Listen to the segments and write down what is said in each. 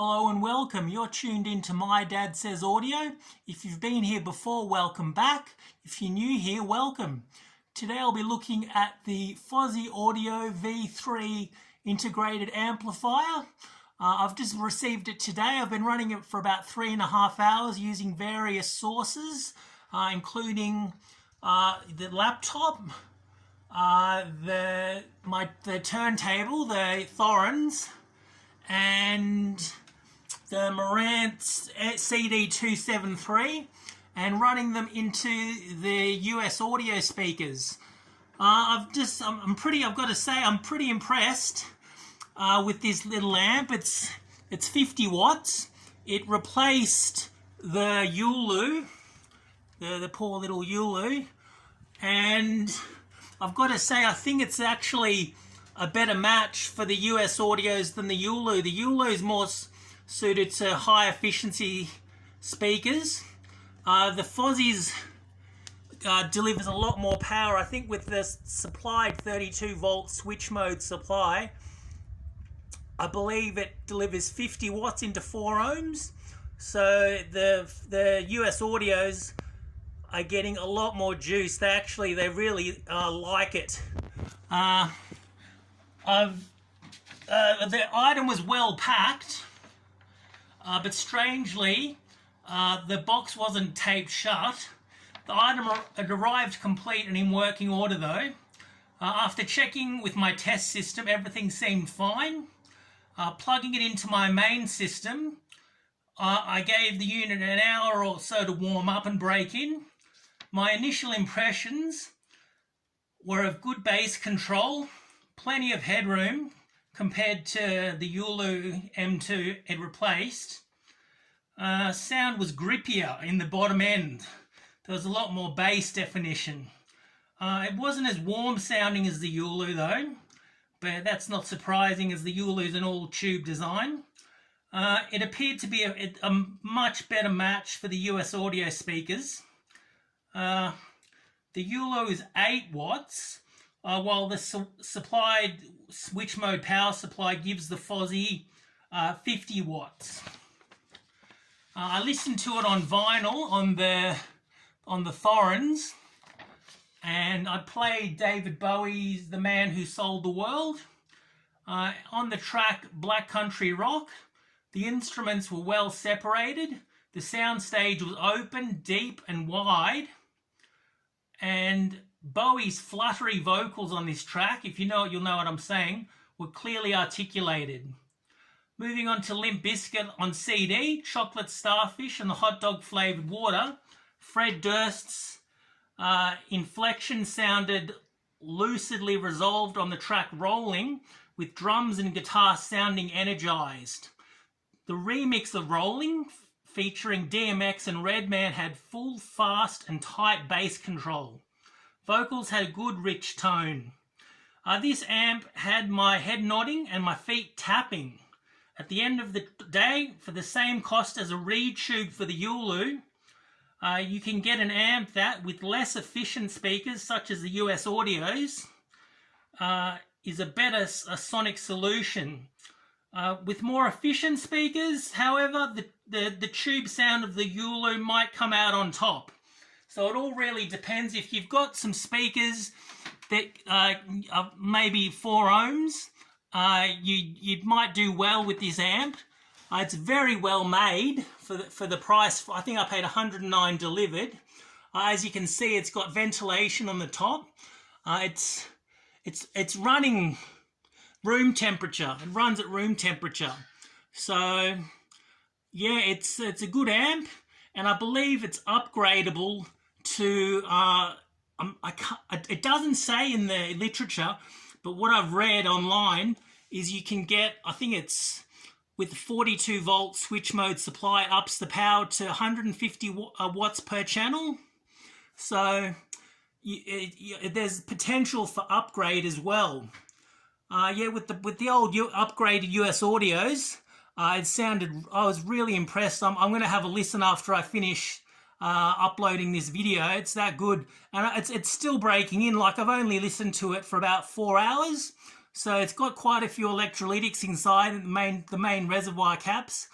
Hello and welcome. You're tuned into My Dad Says Audio. If you've been here before, welcome back. If you're new here, welcome. Today I'll be looking at the Fosi V3 integrated amplifier. I've just received it today. I've been running it for about 3.5 hours using various sources, including the laptop, the turntable, the Thorens, and the Marantz CD273, and running them into the US audio speakers. I've got to say, I'm pretty impressed with this little amp. It's 50 watts. It replaced the Yulu, the poor little Yulu, and I've got to say, I think it's actually a better match for the US audios than the Yulu. The Yulu is more suited to high efficiency speakers. The Fosi's delivers a lot more power. I think with the supplied 32 volt switch mode supply, I believe it delivers 50 watts into 4 ohms. So the US audios are getting a lot more juice. They really like it. The item was well packed, but strangely, the box wasn't taped shut. The item had arrived complete and in working order though. After checking with my test system, everything seemed fine. Plugging it into my main system, I gave the unit an hour or so to warm up and break in. My initial impressions were of good bass control, plenty of headroom compared to the Yulu M2 it replaced. Sound was grippier in the bottom end. There was a lot more bass definition. It wasn't as warm sounding as the Yulu though, but that's not surprising as the Yulu is an all tube design. It appeared to be a much better match for the US audio speakers. The Yulu is 8 watts, while the supplied switch mode power supply gives the Fosi 50 watts. I listened to it on vinyl on the Thorens, and I played David Bowie's The Man Who Sold the World. On the track Black Country Rock, the instruments were well separated. The sound stage was open, deep and wide, and Bowie's fluttery vocals on this track, if you know it, you'll know what I'm saying, were clearly articulated. Moving on to Limp Bizkit on CD, Chocolate Starfish and the Hot Dog Flavoured Water, Fred Durst's inflection sounded lucidly resolved on the track Rolling, with drums and guitar sounding energised. The remix of Rolling, featuring DMX and Redman, had full, fast and tight bass control. Vocals had a good, rich tone. This amp had my head nodding and my feet tapping. At the end of the day, for the same cost as a reed tube for the Yulu, you can get an amp that, with less efficient speakers such as the US audios, is a better sonic solution. With more efficient speakers, however, the tube sound of the Yulu might come out on top. So it all really depends. If you've got some speakers that are maybe 4 ohms, you might do well with this amp. It's very well made for the price. I think I paid $109 delivered. As you can see, it's got ventilation on the top. It's running room temperature. It runs at room temperature. So yeah, it's a good amp, and I believe it's upgradable to it doesn't say in the literature, but what I've read online is you can get, I think it's with 42 volt switch mode supply, ups the power to 150 watts per channel. So there's potential for upgrade as well. Yeah, with the old upgraded US audios, it sounded, I was really impressed. I'm going to have a listen after I finish uploading this video. It's that good, and it's still breaking in. Like, I've only listened to it for about 4 hours, So it's got quite a few electrolytics inside, and the main reservoir caps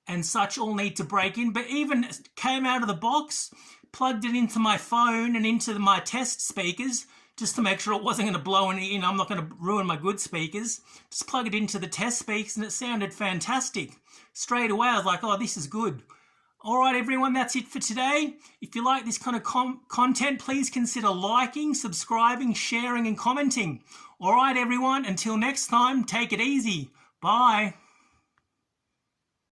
and such all need to break in. But even came out of the box, plugged it into my phone and into my test speakers just to make sure it wasn't going to blow any, I'm not going to ruin my good speakers. Just plug it into the test speakers and it sounded fantastic. Straight away I was like, oh, this is good. All right, everyone, that's it for today. If you like this kind of content, please consider liking, subscribing, sharing and commenting. All right, everyone, until next time, take it easy. Bye.